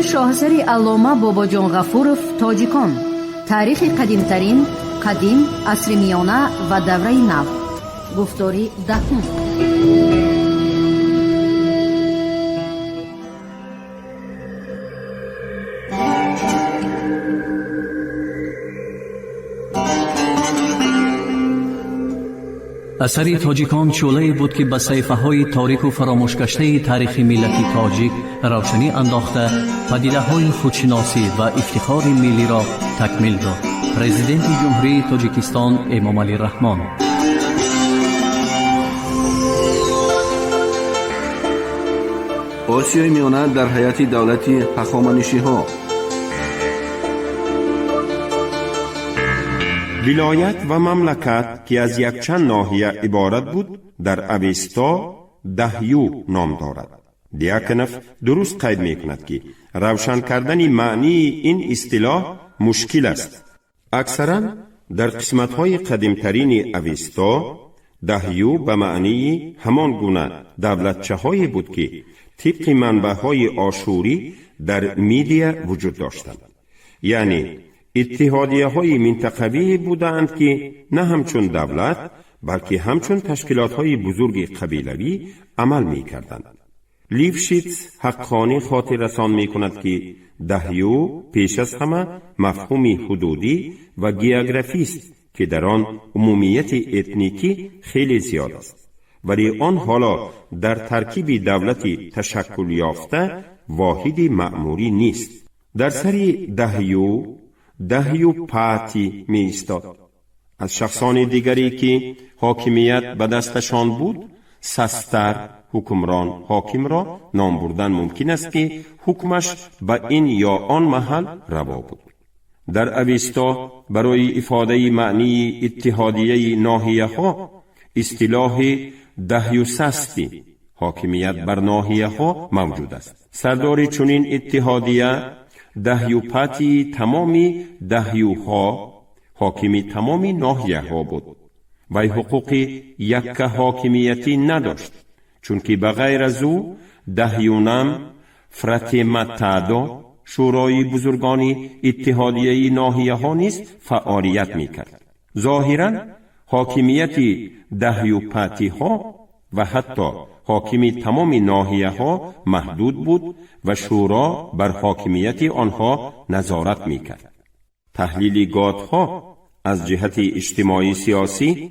شاهسر علامه باباجان غفورов تاجیکان. تاریخ قدیمترین، قدیم، عصر میانه و دوره نو. گفتاری دهم. اثری تاجیکان شعله‌ای بود که به صحیفه‌های تاریک و فراموش گشته تاریخ ملت تاجیک روشنی انداخته پدیده‌های خودشناسی و افتخار ملی را تکمیل داد. پرزیدنت جمهوری تاجیکستان امام علی رحمان. آسیای میانه در حیات دولتی هخامنشی‌ها. ولایت و مملکت که از یک چند ناحیه عبارت بود در اوستا دهیو نام دارد. دیاکنف درست قید میکند که روشن کردن معنی این اصطلاح مشکل است. اکثرا در قسمت‌های قدیمترین اوستا دهیو به معنی همان گونه دولتچه‌هایی بود که طبق منبع‌های آشوری در میدیا وجود داشتند، یعنی اتحادیه های منطقوی بودند که نه همچون دولت بلکه همچون تشکیلات های بزرگ قبیلوی عمل می کردند. لیفشیتز حقانی خاطر رسان می کند که دهیو پیش از همه مفهومی حدودی و گیوگرافی است که در آن عمومیت اتنیکی خیلی زیاد است، ولی آن حالا در ترکیب دولتی تشکل یافته واحدی مأموری نیست. در سری دهیو پاتی می ایستاد. از شخصان دیگری که حاکمیت به دستشان بود سستر حکمران حاکم را نام بردن ممکن است که حکمش به این یا آن محل روا بود. در اوستا برای افاده معنی اتحادیه ناحیه ها اصطلاح دهیوسستی حاکمیت بر ناحیه ها موجود است. سردار چنین اتحادیه دهیوپاتی تمامی دهیوها حاکمی تمامی ناحیه ها بود و حقوق یک حاکمیتی نداشت، چون که بغیر از او دهیونم فراتمتادا شورای بزرگانی اتحادیه ناحیه ها نیز فعالیت می کرد. ظاهرا حاکمیت دهیوپاتی ها و حتی حاکمی تمام ناحیه ها محدود بود و شورا بر حاکمیت آنها نظارت می کرد. تحلیل گاتها از جهت اجتماعی سیاسی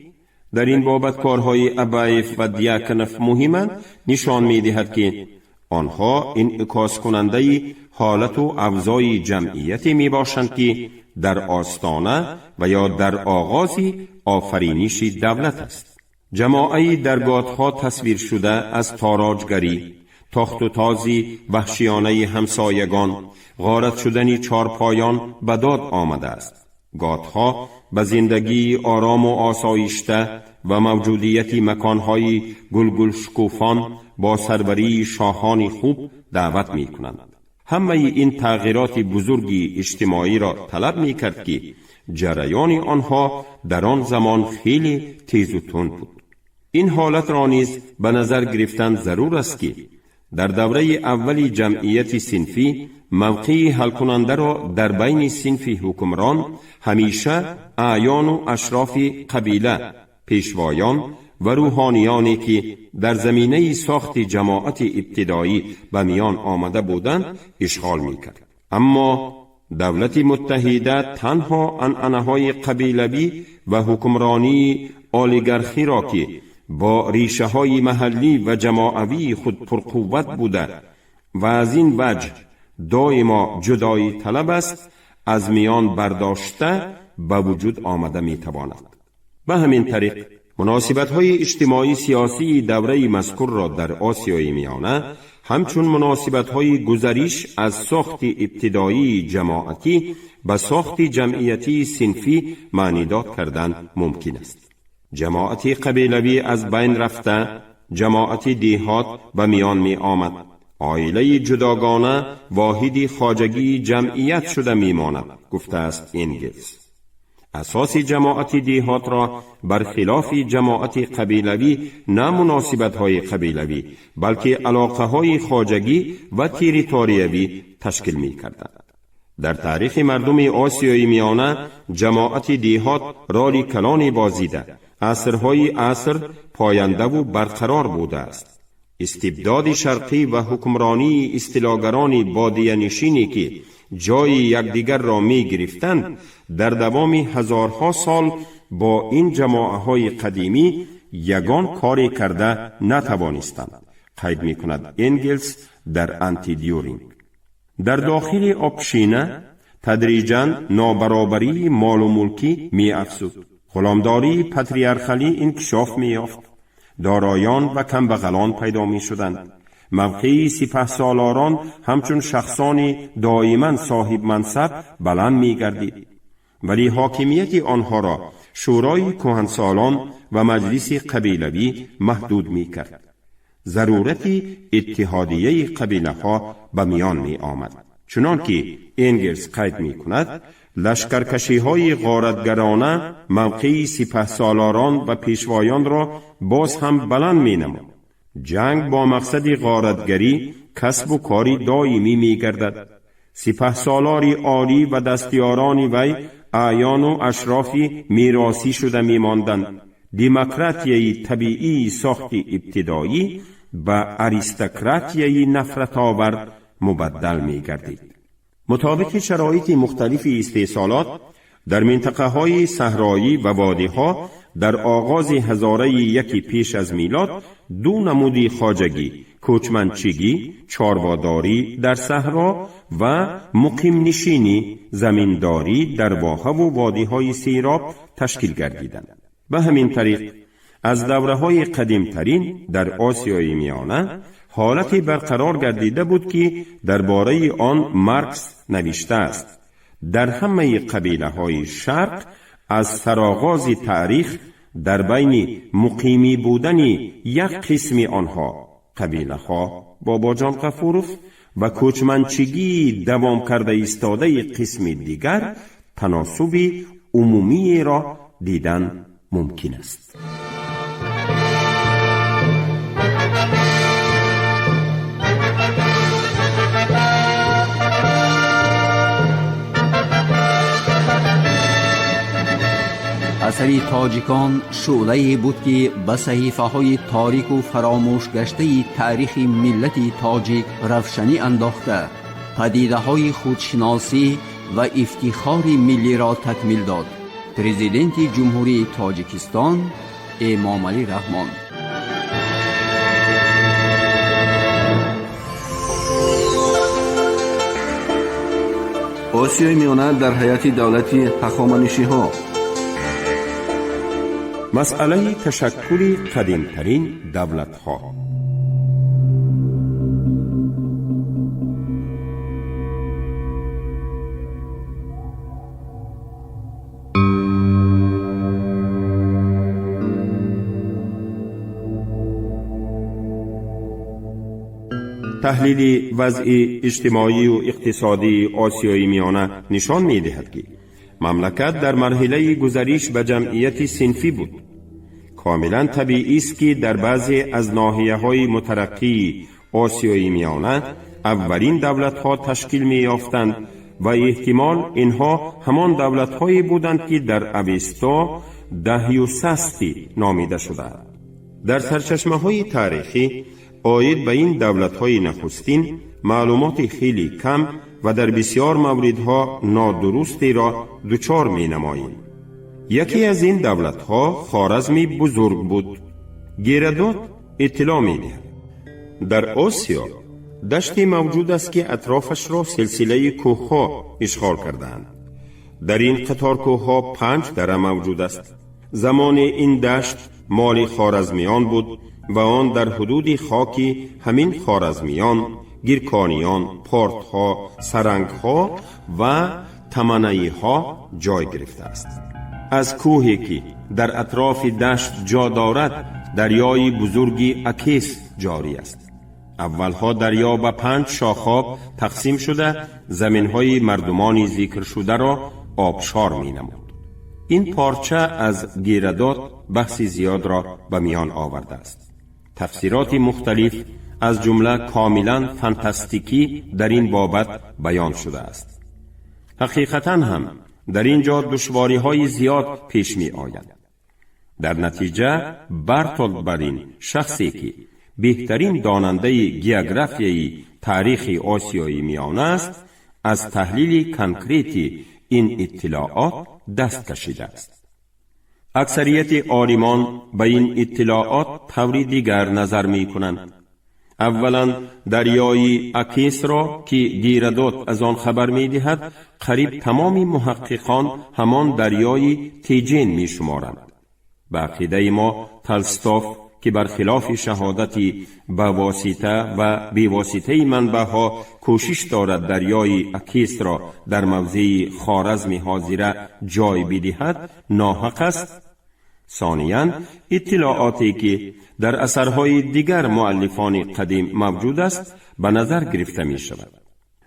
در این بابت کارهای ابایف و دیاکنف مهمند نشان می دهد که آنها انعکاس کننده حالت و اوضاع جمعیتی می باشند که در آستانه و یا در آغاز آفرینش دولت است. جماعی در گاتها تصویر شده از تاراجگری، تاخت و تازی وحشیانه همسایگان، غارت شدنی چارپایان به داد آمده است. گاتها به زندگی آرام و آسایشته و موجودیت مکانهای گلگل شکوفان با سروری شاهان خوب دعوت می کنند. همه این تغییرات بزرگی اجتماعی را طلب می کرد که جریان آنها در آن زمان خیلی تیز و تند بود. این حالت را نیز به نظر گرفتن ضرور است که در دوره اولی جمعیت صنفی موقع حل کننده را در بین صنف حکمران همیشه اعیان و اشراف قبیله، پیشوایان و روحانیانی که در زمینه ساخت جماعت ابتدایی به میان آمده بودند اشغال می‌کرد. اما دولت متحده تنها عنعنه‌های قبیلوی و حکمرانی اولیگارخی را که با ریشه های محلی و جماعوی خود پرقوت بوده و از این وجه دائما جدایی طلب است از میان برداشته به وجود آمده می تواند. به همین طریق مناسبت های اجتماعی سیاسی دوره مذکور را در آسیای میانه همچون مناسبت های گذریش از ساخت ابتدایی جماعتی به ساخت جمعیتی صنفی معنیداد کردن ممکن است. جماعت قبیلوی از بین رفته، جماعت دیهات به میان می آمد. عائله جداگانه واحدی خواجگی جمعیت شده می ماند، گفته است انگلز. اساس جماعت دیهات را برخلاف جماعت قبیلوی نه مناسبت‌های قبیلوی بلکه علاقه‌های خواجگی و تریتوریوی تشکیل می‌کردند. در تاریخ مردم آسیای میانه جماعت دیهات رولی کلانی بازیده، عصرهای پاینده و برقرار بوده است. استبداد شرقی و حکمرانی اصطلاحگران بادیه نشینی که جای یکدیگر را می گرفتند در دوام هزارها سال با این جماعت‌های قدیمی یگان کاری کرده نتوانستند. قید می کند انگلز در آنتی دیورینگ. در داخل آبشینه تدریجاً نابرابری مال و ملکی می افزود. غلامداری پاتریارخالی انکشاف می یافت. دارایان و کمبغلان پیدا می شدند. موقع سپهسالاران همچون شخصان دائما صاحب منصب بلند می گردید. ولی حاکمیت آنها را شورای کهنسالان و مجلس قبیلوی محدود می کرد. ضرورت اتحادیه قبیله ها به میان می آمد. چنانکه انگلز قید می کند لشکرکشی های غارتگرانه موقع سپهسالاران و پیشوایان را باز هم بلند می نمود. جنگ با مقصد غارتگری کسب و کاری دائمی می گردد. سپهسالار عالی و دستیاران وی اعیان و اشرافی میراثی شده می ماندند. دموکراتیای طبیعی ساخت ابتدایی به اریستوکراتیای نفرت آور مبدل می گردید. مطابق شرایط مختلف استحصالات در منطقه های صحرایی و وادی ها در آغاز هزاره یکی پیش از میلاد دو نمود خواجگی، کوچمنچگی، چارواداری در صحرا و مقیم نشینی زمینداری در واحه و وادی های سیراب تشکیل گردیدند. به همین طریق از دوره های قدیم ترین در آسیای میانه حالت برقرار گردیده بود که درباره آن مارکس نوشته است. در همه قبیله های شرق از سرآغاز تاریخ در بین مقیمی بودن یک قسم آنها قبیله ها باباجان غفورف و کوچمنچگی دوام کرده ایستاده قسم دیگر تناسب عمومی را دیدن ممکن است. اثری تاجیکان شعله‌ای بود که به صحیفه‌های تاریک و فراموش گشته تاریخ ملت تاجیک روشنی انداخته، پدیده‌های خودشناسی و افتخار ملی را تکمیل داد. پرزیدنت جمهوری تاجیکستان امامعلی رحمان. آسیای میانه در حیات دولتی هخامنشی‌ها. مسئله تشکل قدیمترین دولت‌ها. تحلیل وضع اجتماعی و اقتصادی آسیای میانه نشان می‌دهد که مملکت در مرحله گذریش به جمعیت صنفی بود. کاملا طبیعی است که در بعضی از ناحیه‌های مترقی آسیای میانه اولین دولت‌ها تشکیل می‌یافتند و احتمال اینها همان دولت‌هایی بودند که در اوستا دهیوسستی نامیده شدند. در سرچشمه‌های تاریخی آید به این دولت‌های نخستین معلومات خیلی کم و در بسیار موردها نادرستی را دچار می نماییم. یکی از این دولت‌ها خوارزمی بزرگ بود. گیرادوت اطلاع می دهد در آسیا دشتی موجود است که اطرافش را سلسله کوه‌ها اشغال کردند. در این قطار کوه‌ها 5 دره موجود است. زمان این دشت مال خوارزمیان بود و آن در حدود خاکی همین خوارزمیان، گیرکانیان، پارتها، سرنگها و تمنیها جای گرفته است. از کوهی که در اطراف دشت جا دارد دریای بزرگی اکیس جاری است. اولها دریا به 5 شاخاب تقسیم شده زمینهای مردمان ذکر شده را آبشار می نمود. این پارچه از گیردات بحث زیاد را به میان آورده است. تفسیرات مختلف از جمله کاملا فانتاستیکی در این بابت بیان شده است. حقیقتا هم در اینجا دشواری های زیاد پیش می آید. در نتیجه برتولت برین شخصی که بهترین داننده گیوگرافیایی تاریخ آسیای میانه است، از تحلیل کنکریتی این اطلاعات دست کشیده است. اکثریت عالمان به این اطلاعات طوری دیگر نظر می کنند. اولا دریای اکیس را که گیردات از آن خبر می دهد، قریب تمام محققان همان دریای تیجین می شمارند. به عقیده ما تلستاف که برخلاف شهادتی به واسطه و بی واسطه منبعها کوشش دارد دریای اکیس را در موضع خوارزم حاضره جای بدهد، ناحق است. ثانیاً اطلاعاتی که در اثرهای دیگر مؤلفان قدیم موجود است به نظر گرفته می شود.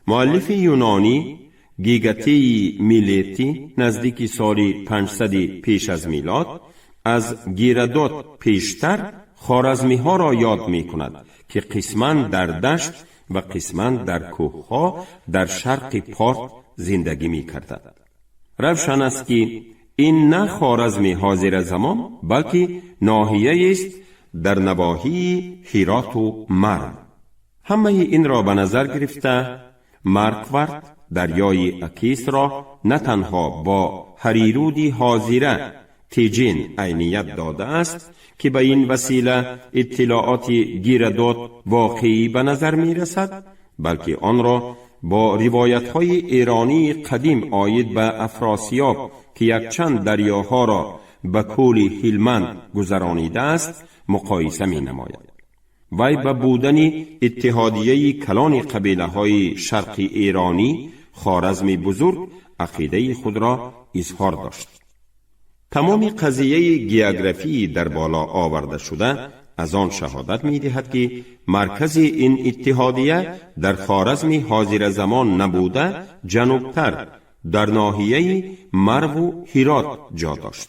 مؤلف یونانی گیگتی میلیتی نزدیک سال 500 پیش از میلاد از گیردات پیشتر خوارزمی ها را یاد می کند که قسماً در دشت و قسماً در کوه ها در شرق پارت زندگی می کردند. روشن است که این نه خوارزم حاضر زمان بلکه ناحیه است در نواحی هرات و مرو. همه این را به نظر گرفته مارکوارت دریای اکیس را نه تنها با هریرودی حاضره تیجین عینیت داده است که به این وسیله اطلاعات گیردات واقعی به نظر می رسد، بلکه آن را با روایت های ایرانی قدیم آید به افراسیاب که یک چند دریاها را به کوه هلمند گذرانیده است مقایسه می نماید. وی به بودن اتحادیه کلان قبیله های شرقی ایرانی خوارزم بزرگ عقیده خود را اظهار داشت. تمام قضیه گیوگرافی در بالا آورده شده از آن شهادت می دهد که مرکز این اتحادیه در خوارزم حاضر زمان نبوده جنوبتر در ناحیه مرو و هرات جا داشت.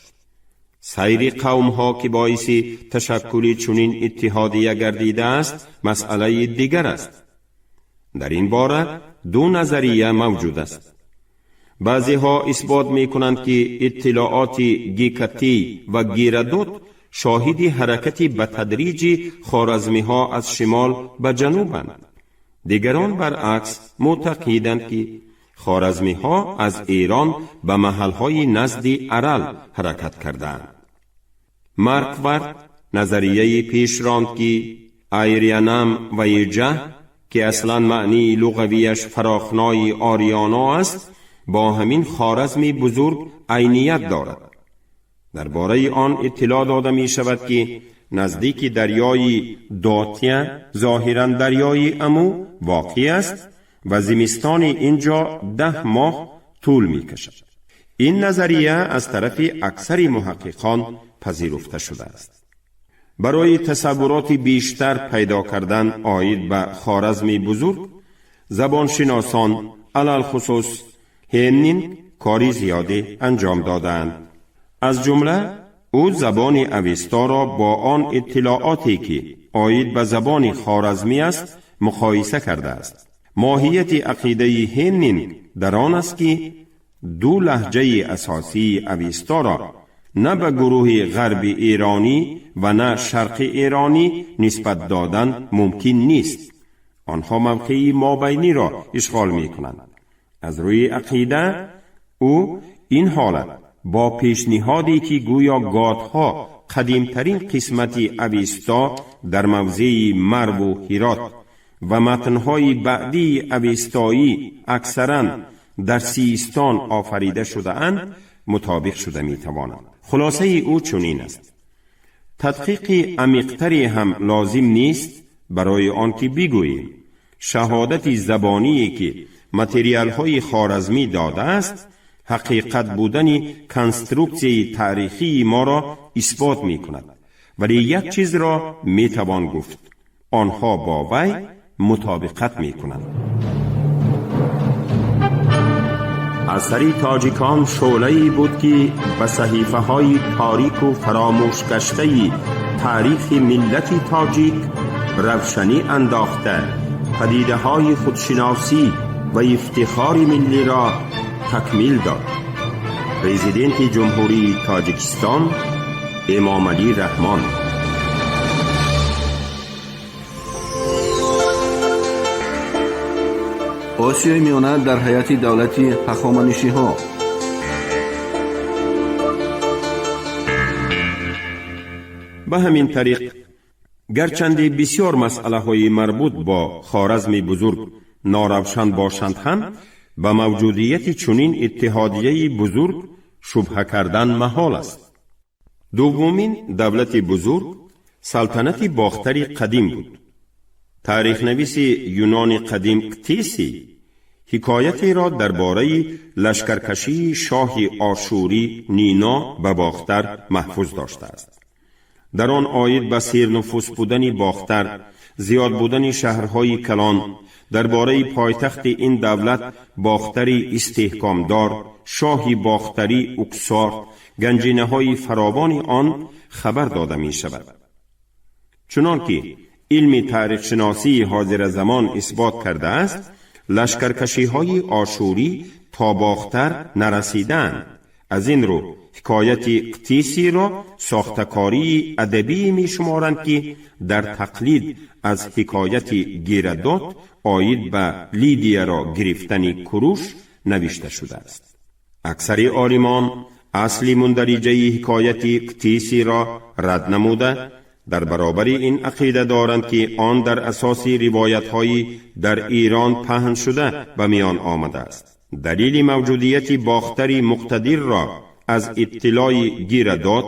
سایر قوم ها که باعث تشکل چنین اتحادیه گردیده است مسئله دیگر است. در این باره دو نظریه موجود است. بعضی ها اثبات می کنند که اطلاعات گیکتی و گیردات شاهد حرکت به تدریج خوارزمی ها از شمال به جنوبند. دیگران برعکس معتقدند که خوارزمی ها از ایران به محل های نزد ارل حرکت کردند. مارکوارت نظریه پیش راند که ایریانم و ایجه که اصلا معنی لغویش فراخنای آریانا است با همین خوارزم بزرگ عینیت دارد. درباره آن اطلاع داده می شود که نزدیک دریای داتیه ظاهراً دریای امو واقع است و زمستان اینجا 10 ماه طول می کشد. این نظریه از طرف اکثر محققان پذیرفته شده است. برای تصورات بیشتر پیدا کردن آید به خوارزم بزرگ زبانشناسان علل خصوص هنین کاری زیاده انجام دادند. از جمله او زبان اوستا را با آن اطلاعاتی که آید به زبان خوارزمی است مقایسه کرده است. ماهیت عقیده هنین در آن است که دو لهجه اساسی اوستا را نه به گروه غرب ایرانی و نه شرق ایرانی نسبت دادن ممکن نیست. آنها موقعی مابینی را اشغال می کنند. از روی عقیده او این حالت با پیشنهادی که گویا گاتها قدیمترین قسمت اوستا در موضع مرو و هرات و متنهای بعدی اوستایی اکثراً در سیستان آفریده شده اند مطابق شده می تواند. خلاصه او چنین است: تدقیق عمیق‌تری هم لازم نیست برای آنکه بگوییم شهادت زبانی که متریال های خوارزمی داده است حقیقت بودن کنسترکسیون تاریخی ما را اثبات می کند، ولی یک چیز را می توان گفت: آنها با وی مطابقت می کنند. اثری تاجیکان شعله‌ای بود که به صحیفه های تاریک و فراموش گشته تاریخ ملت تاجیک روشنی انداخته، پدیده های خودشناسی و افتخار ملی را تکمیل داد. پرزیدنت جمهوری تاجیکستان امامعلی رحمان. آسیای میانه در حیات دولتی هخامنشی ها. به همین طریق گرچند بسیار مسئله های مربوط با خوارزم بزرگ ناروشن باشند هم، به موجودیت چنین اتحادیه بزرگ شبهه کردن محال است. دومین دولت بزرگ سلطنت باختر قدیم بود. تاریخ نویس یونان قدیم کتیسی حکایتی را درباره لشکرکشی شاه آشوری نینا به باختر محفوظ داشته است. در آن آید به سیرنفوس بودن باختر، زیاد بودن شهرهای کلان، درباره پایتخت این دولت باختری استحکامدار، شاه باختری اکسار، گنجینه های فراوان آن خبر داده می شود. چنانکه علم تاریخ شناسی حاضر زمان اثبات کرده است، لشکرکشی های آشوری تا باختر نرسیدند. از این رو حکایت قتیسی را ساختکاری ادبی می شمارند که در تقلید از حکایت گیردوت آید به لیدیا را گرفتن کروش نوشته شده است. اکثر عالمان اصلی مندرجه حکایت قتیسی را رد نموده، در برابر این عقیده دارند که آن در اساس روایت هایی در ایران پهن شده به میان آمده است. دلیل موجودیت باختری مقتدر را از اطلاع گیردوت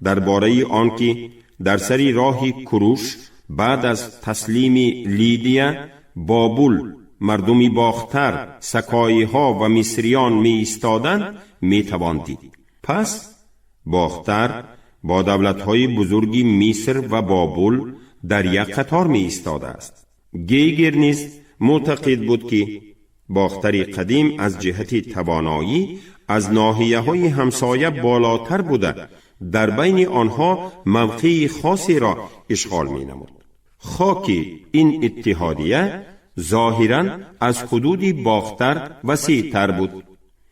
درباره آنکه در سری راه کروش بعد از تسلیم لیدیا بابل مردمی باختر سکایی ها و مصریان می ایستادند می توان دید. پس باختر با دولت های بزرگی مصر و بابل در یک قطار می ایستاده است. گیگر نیز معتقد بود که باختر قدیم از جهت توانایی از ناحیه های همسایه بالاتر بوده، در بین آنها موقع خاصی را اشغال می نمود. خاک این اتحادیه ظاهراً از حدود باختر وسیع تر بود.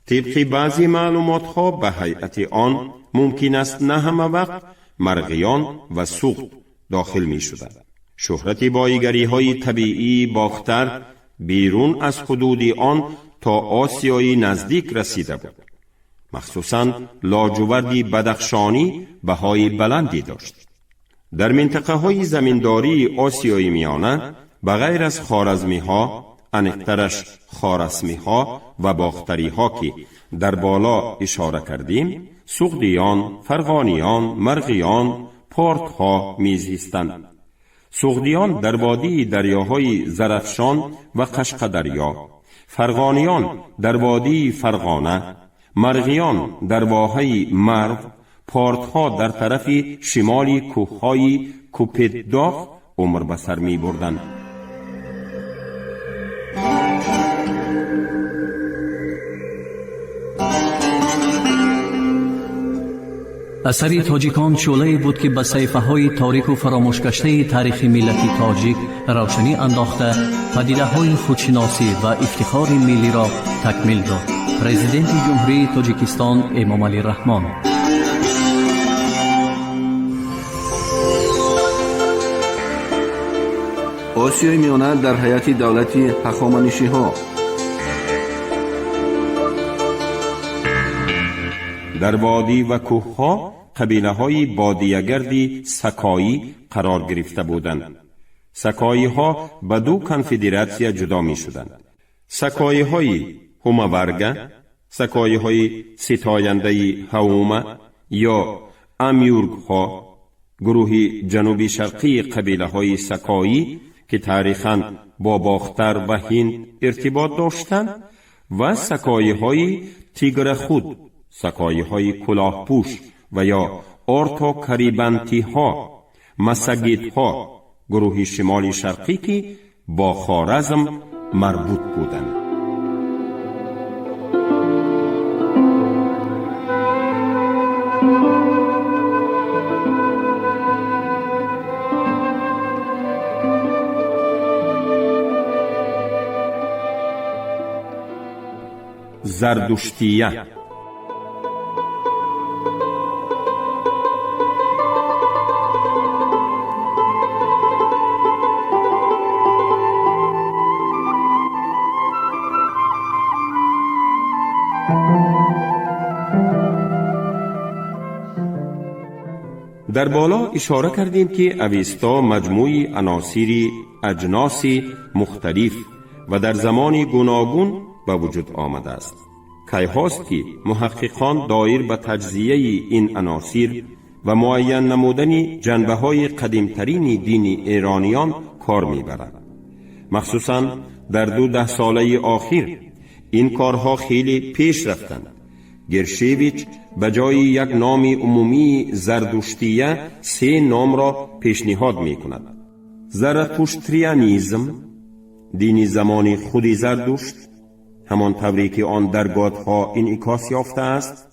طبق بعضی معلومات ها به هیئت آن ممکن است نه همه وقت مرغیان و سوخت داخل می شدند. شهرت بایگری های طبیعی باختر بیرون از حدود آن تا آسیای نزدیک رسیده بود. مخصوصاً لاجوردی بدخشانی بهای بلندی داشت. در منطقه های زمینداری آسیای میانه بغیر از خوارزمی ها، انقترش خوارسمی ها و باختری ها که در بالا اشاره کردیم، سغدیان، فرغانیان، مرغیان، پارت ها میزیستند. سغدیان در وادی دریاهای زرافشان و قشقدریا، فرغانیان در وادی فرغانه، مرغیان در واحه مرو، پارت ها در طرف شمالی کوههای کوپدداغ عمر بسر می بردند. اثری تاجیکان شعله‌ای بود که به صحیفه های تاریک و فراموش گشته تاریخ ملت تاجیک روشنی انداخته، پدیده های خودشناسی و افتخار ملی را تکمیل داد. پرزیدنت جمهوری تاجیکستان امامعلی رحمان. آسیای میانه در حیات دولتی هخامنشی ها. در وادی و کوه ها قبیله های بادیه‌گردی سکایی قرار گرفته بودند. سکایی ها به دو کنفدراسیون جدا می شدند. سکایی های هومورگه، سکایی های ستاینده هومه یا امیورگ ها، گروه جنوبی شرقی قبیله های سکایی که تاریخاً با باختر و هند ارتباط داشتند، و سکایی های تیگر خود، سکایی های کلاه پوش و یا آرتا کریبنتی ها، مسگید ها، گروه شمالی شرقی که با خوارزم مربوط بودند. زردشتیه. در بالا اشاره کردیم که اوستا مجموعی عناصری اجناسی مختلف و در زمان گوناگون به وجود آمده است. کی هاست که محققان دایر به تجزیه این عناصر و معین نمودن جنبه های قدیمترین دین ایرانیان کار میبرند. مخصوصا در 12 ساله آخر این کارها خیلی پیش رفتند. گرشیویچ به جای یک نام عمومی زردشتیه 3 نام را پیشنهاد می کند. زرتشتریانیزم، دین زمان خود زردشت، همان طوری که آن در گاتها انعکاس یافته است.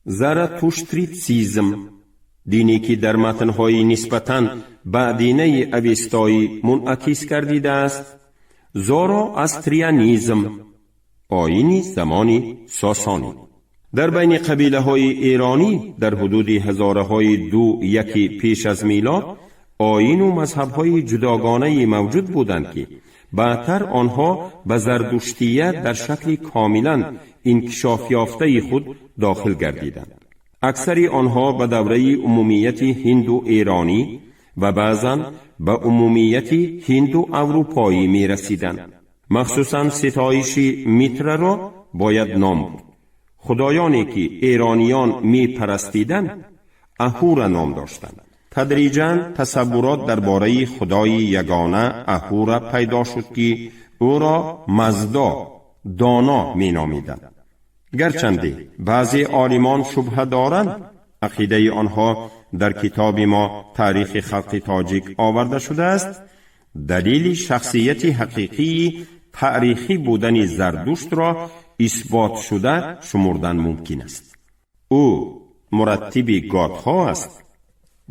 زرتشتریتسیزم، دینی که در متنهای نسبتاً به دینه اوستایی منعکس گردیده است. زورواستریانیزم، آیین زمان ساسانی. در بین قبیله های ایرانی در حدود هزاره های 2 پیش از میلاد آیین و مذهب های جداگانه موجود بودند که بعدتر آنها به زردشتیه در شکل کاملا انکشاف یافته خود داخل گردیدند. اکثر آنها به دوره عمومیت هندو ایرانی و بعضاً به عمومیت هندو اروپایی می رسیدند. مخصوصاً ستایش میتره را باید نام بود. خدایانی که ایرانیان می پرستیدند اهورا نام داشتند. تدریجاً تصورات درباره خدای یگانه اهورا پیدا شد که او را مزدا، دانا می نامیدند. گرچنده بعضی عالمان شبهه دارند، عقیده آنها در کتاب ما تاریخ خلق تاجیک آورده شده است. دلیل شخصیت حقیقی تاریخی بودن زردشت را اثبات شده شمردن ممکن است. او مرتب گاتها است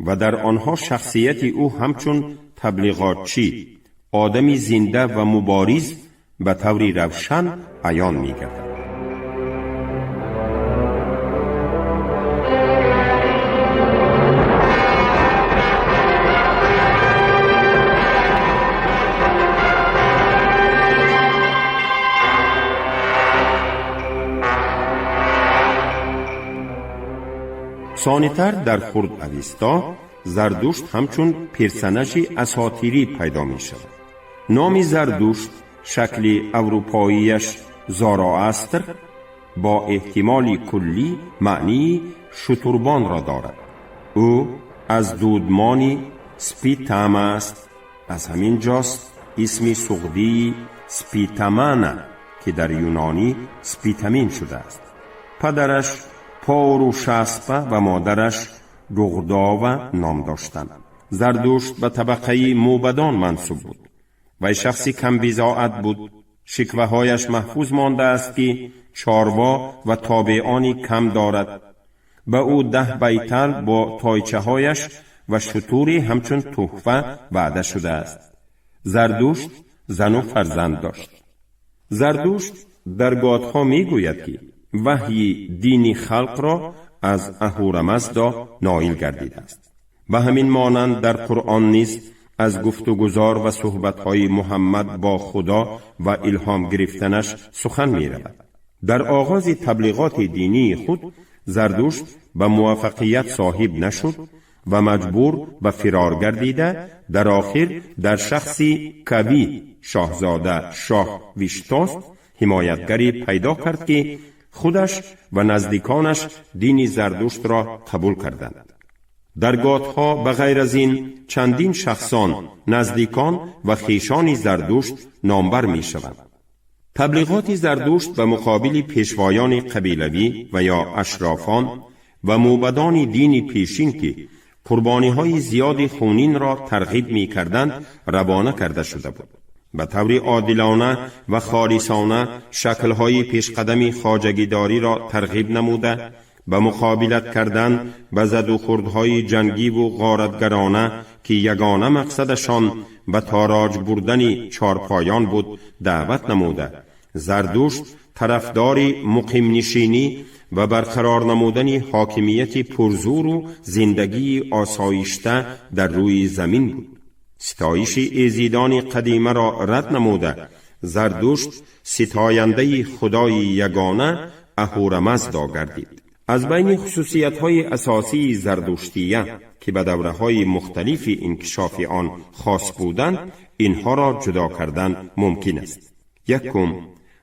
و در آنها شخصیت او همچون تبلیغاتچی، آدمی زنده و مبارز به طور روشن عیان می گردد. ثانیتر در خرد اوستا زردشت همچون پرسنژ اساطیری پیدا می شود. نام زردشت شکل اروپاییش زارآستر با احتمال کلی معنی شتربان را دارد. او از دودمانی سپیتام است. از همین جاست اسم سغدی سپیتامانا که در یونانی سپیتامین شده است. پدرش پاروشاسپا و مادرش رغداوا نام داشتند. زردشت به طبقه موبدان منسوب بود و شخصی کم بضاعت بود. شکوه هایش محفوظ مانده است که چاروا و تابعانی کم دارد. به او 10 بیتل با تایچه هایش و شتوری همچون تحفه وعده شده است. زردشت زن و فرزند داشت. زردشت در گاتها می گوید که وحی دین خلق را از اهورامزدا نائل گردیده است. به همین مانند در قرآن نیز از گفتگوزار و صحبت‌های محمد با خدا و الهام گرفتنش سخن می‌رود. در آغاز تبلیغات دینی خود زردشت به موفقیت صاحب نشد و مجبور به فرار گردیده در آخر در شخصی کبی شاهزاده شاه ویشتاس حمایتگری پیدا کرد که خودش و نزدیکانش دین زردشت را قبول کردند. در گاتها بغیر از این چندین شخصان نزدیکان و خویشان زردشت نامبر می شوند. تبلیغات زردشت به مقابل پیشوایان قبیلوی و یا اشرافان و موبدان دین پیشین که قربانی های زیاد خونین را ترغیب می کردند روانه کرده شده بود. به طور عادلانه و خالصانه شکل‌های پیشقدم خواجگیداری را ترغیب نموده به مقابلت کردن به زد و خوردهای جنگی و غارتگرانه که یگانه مقصدشان به تاراج بردن چارپایان بود دعوت نموده. زردشت طرفدار مقیم نشینی و برقرار نمودن حاکمیت پرزور و زندگی آسایشته در روی زمین بود. ستایش ایزیدان قدیمه را رد نموده، زردشت ستاینده خدای یگانه اهورامزدا گردید. از بین خصوصیت‌های اساسی زردشتیه که به دوره‌های مختلف انکشاف آن خاص بودند، اینها را جدا کردن ممکن است. یکم،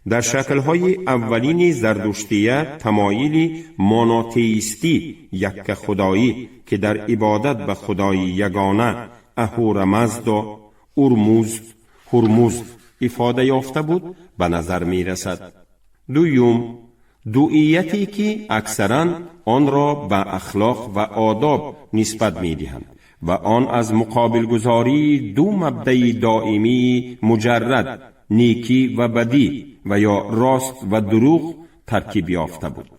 در شکل‌های اولین زردشتیه تمایل مونوتئیستی یک خدایی که در عبادت به خدای یگانه اهورامزدا هرموز افاده یافته بود به نظر می رسد. دویم، دوئیتی که اکثراً آن را به اخلاق و آداب نسبت می دهند و آن از مقابل گذاری دو مبدأ دائمی مجرد نیکی و بدی و یا راست و دروغ ترکیب یافته بود.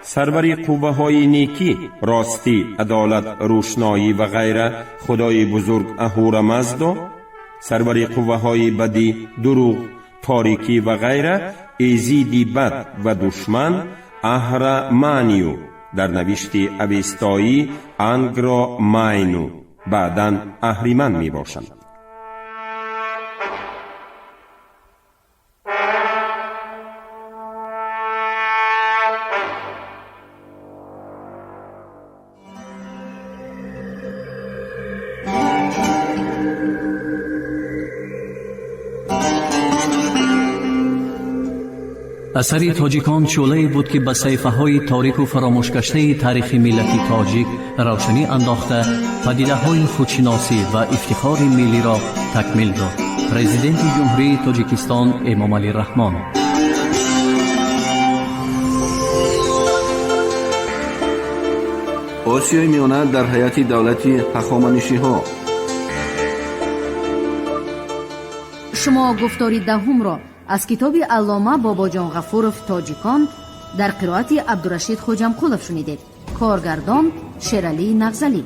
سرور قوه های نیکی، راستی، عدالت، روشنایی و غیره خدای بزرگ اهورامزدا، سرور قوه های بدی، دروغ، تاریکی و غیره ایزیدی بد و دشمن اهرمانیو، در نوشت اوستایی انگراماینو، بعداً اهریمن می باشند. اثری تاجیکان شعله‌ای بود که به صحیفه‌های تاریک و فراموش گشته تاریخ ملت تاجیک روشنی انداخته پدیده‌های خودشناسی و افتخار ملی را تکمیل داد. پرزیدنت جمهوری تاجیکستان امام علی رحمان. آسیای میانه در حیات دولتی هخامنشی‌ها. شما گفتاری دهم را از کتاب علامه باباجان غفورов تاجیکان در قرائت عبدالرشید خوجمقولov شنیدید. کارگردان شیرعلی نغزلی.